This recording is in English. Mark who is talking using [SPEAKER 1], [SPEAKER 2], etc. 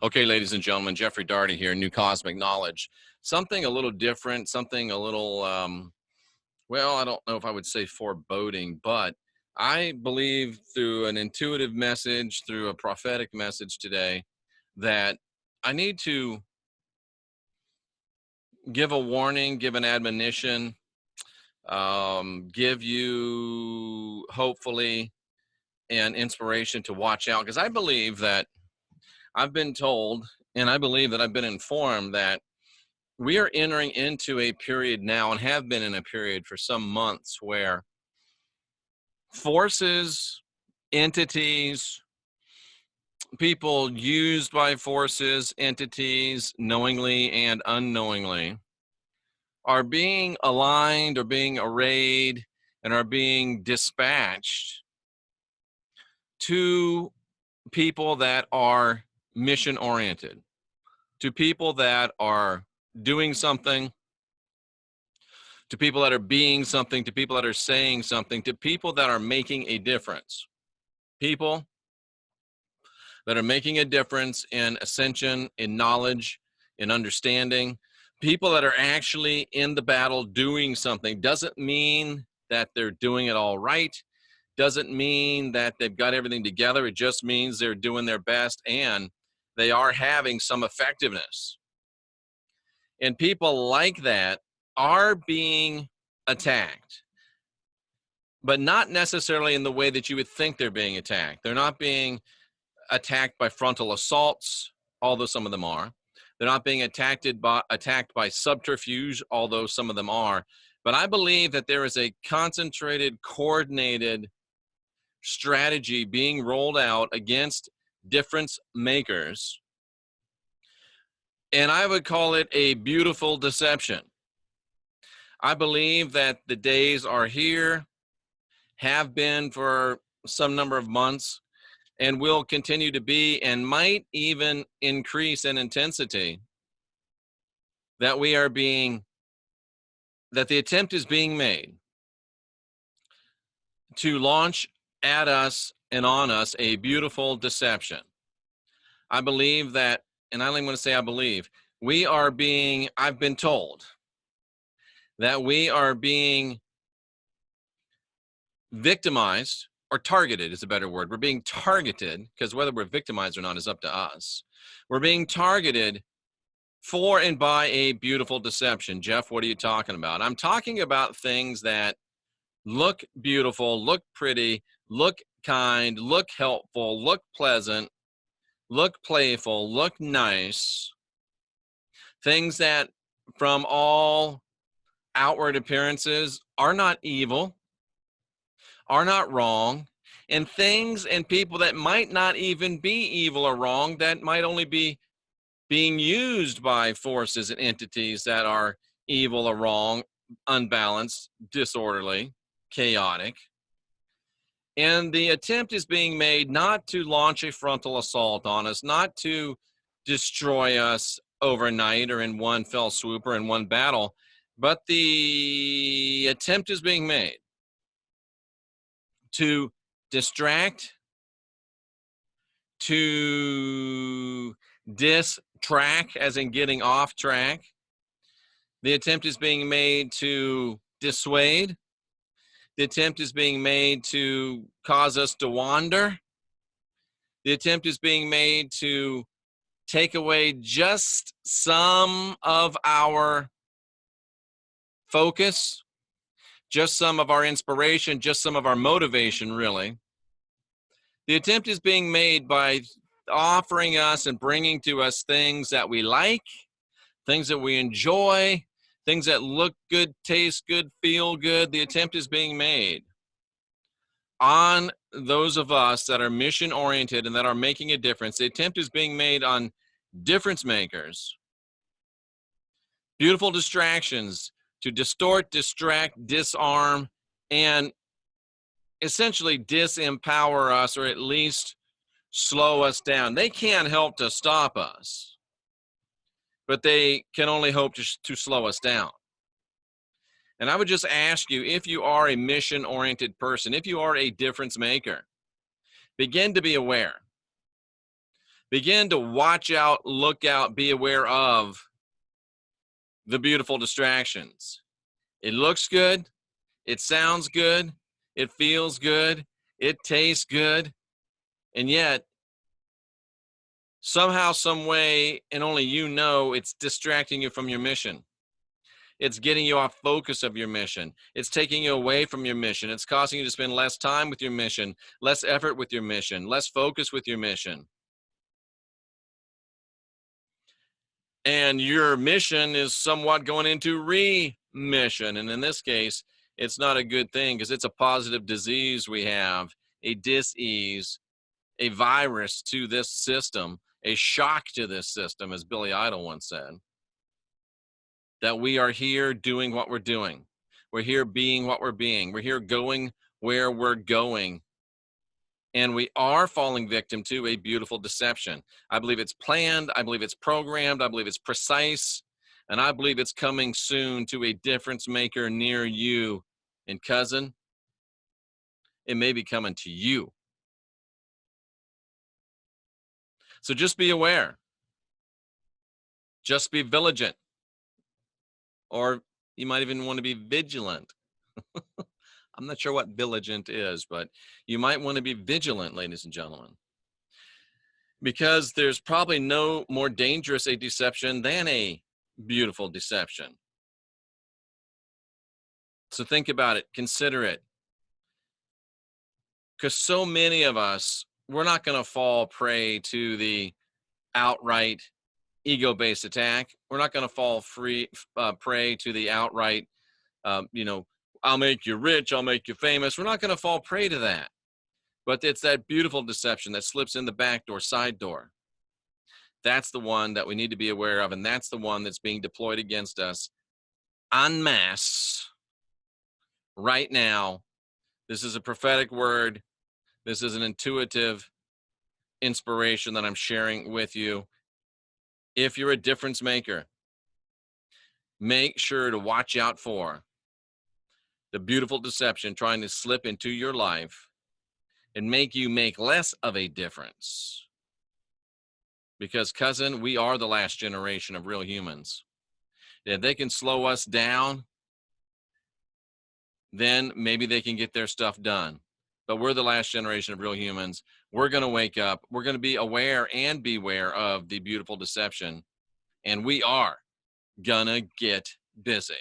[SPEAKER 1] Okay, ladies and gentlemen, Jeffrey Daugherty here, New Cosmic Knowledge. Something a little different, something a little, well, I don't know if I would say foreboding, but I believe through an intuitive message, through a prophetic message today, that I need to give a warning, give an admonition, give you hopefully an inspiration to watch out, because I believe that I've been told, and I believe that I've been informed that we are entering into a period now, and have been in a period for some months, where forces, entities, people used by forces, entities, knowingly and unknowingly, are being aligned or being arrayed and are being dispatched to people that are mission oriented, to people that are doing something, to people that are being something, to people that are saying something, to people that are making a difference. People that are making a difference in ascension, in knowledge, in understanding. People that are actually in the battle doing something. Doesn't mean that they're doing it all right. Doesn't mean that they've got everything together. It just means they're doing their best and they are having some effectiveness. And people like that are being attacked, but not necessarily in the way that you would think they're being attacked. They're not being attacked by frontal assaults, although some of them are. They're not being attacked by subterfuge, although some of them are. But I believe that there is a concentrated, coordinated strategy being rolled out against difference makers. And I would call it a beautiful deception. I believe that the days are here, have been for some number of months, and will continue to be, and might even increase in intensity, that the attempt is being made to launch at us and on us a beautiful deception. I believe that, and I only want to say I believe, I've been told that we are being victimized, or targeted is a better word. We're being targeted, because whether we're victimized or not is up to us. We're being targeted for and by a beautiful deception. Jeff, what are you talking about? I'm talking about things that look beautiful, look pretty, look kind, look helpful, look pleasant, look playful, look nice. Things that from all outward appearances are not evil, are not wrong, and things and people that might not even be evil or wrong, that might only be being used by forces and entities that are evil or wrong, unbalanced, disorderly, chaotic. And the attempt is being made not to launch a frontal assault on us, not to destroy us overnight or in one fell swoop or in one battle, but the attempt is being made to distract, to distrack, as in getting off track. The attempt is being made to dissuade. The attempt is being made to cause us to wander. The attempt is being made to take away just some of our focus, just some of our inspiration, just some of our motivation, really. The attempt is being made by offering us and bringing to us things that we like, things that we enjoy, things that look good, taste good, feel good. The attempt is being made on those of us that are mission oriented and that are making a difference. The attempt is being made on difference makers. Beautiful distractions to distort, distract, disarm, and essentially disempower us, or at least slow us down. They can't help to stop us, but they can only hope to slow us down. And I would just ask you, if you are a mission-oriented person, if you are a difference maker, begin to be aware. Begin to watch out, look out, be aware of the beautiful distractions. It looks good. It sounds good. It feels good. It tastes good. And yet, somehow, some way, and only you know, it's distracting you from your mission. It's getting you off focus of your mission. It's taking you away from your mission. It's causing you to spend less time with your mission, less effort with your mission, less focus with your mission. And your mission is somewhat going into remission. And in this case, it's not a good thing because it's a positive disease we have, a dis-ease, a virus to this system, a shock to this system, as Billy Idol once said, that we are here doing what we're doing. We're here being what we're being. We're here going where we're going. And we are falling victim to a beautiful deception. I believe it's planned. I believe it's programmed. I believe it's precise. And I believe it's coming soon to a difference maker near you. And cousin, it may be coming to you. So just be aware. Just be vigilant. Or you might even want to be vigilant. I'm not sure what vigilant is, but you might want to be vigilant, ladies and gentlemen, because there's probably no more dangerous a deception than a beautiful deception. So think about it, consider it, because so many of us, we're not going to fall prey to the outright ego-based attack. We're not going to fall prey to the outright, I'll make you rich, I'll make you famous. We're not going to fall prey to that. But it's that beautiful deception that slips in the back door, side door. That's the one that we need to be aware of, and that's the one that's being deployed against us en masse right now. This is a prophetic word. This is an intuitive inspiration that I'm sharing with you. If you're a difference maker, make sure to watch out for the beautiful deception trying to slip into your life and make you make less of a difference. Because, cousin, we are the last generation of real humans. If they can slow us down, then maybe they can get their stuff done. But we're the last generation of real humans. We're going to wake up. We're going to be aware and beware of the beautiful deception. And we are going to get busy.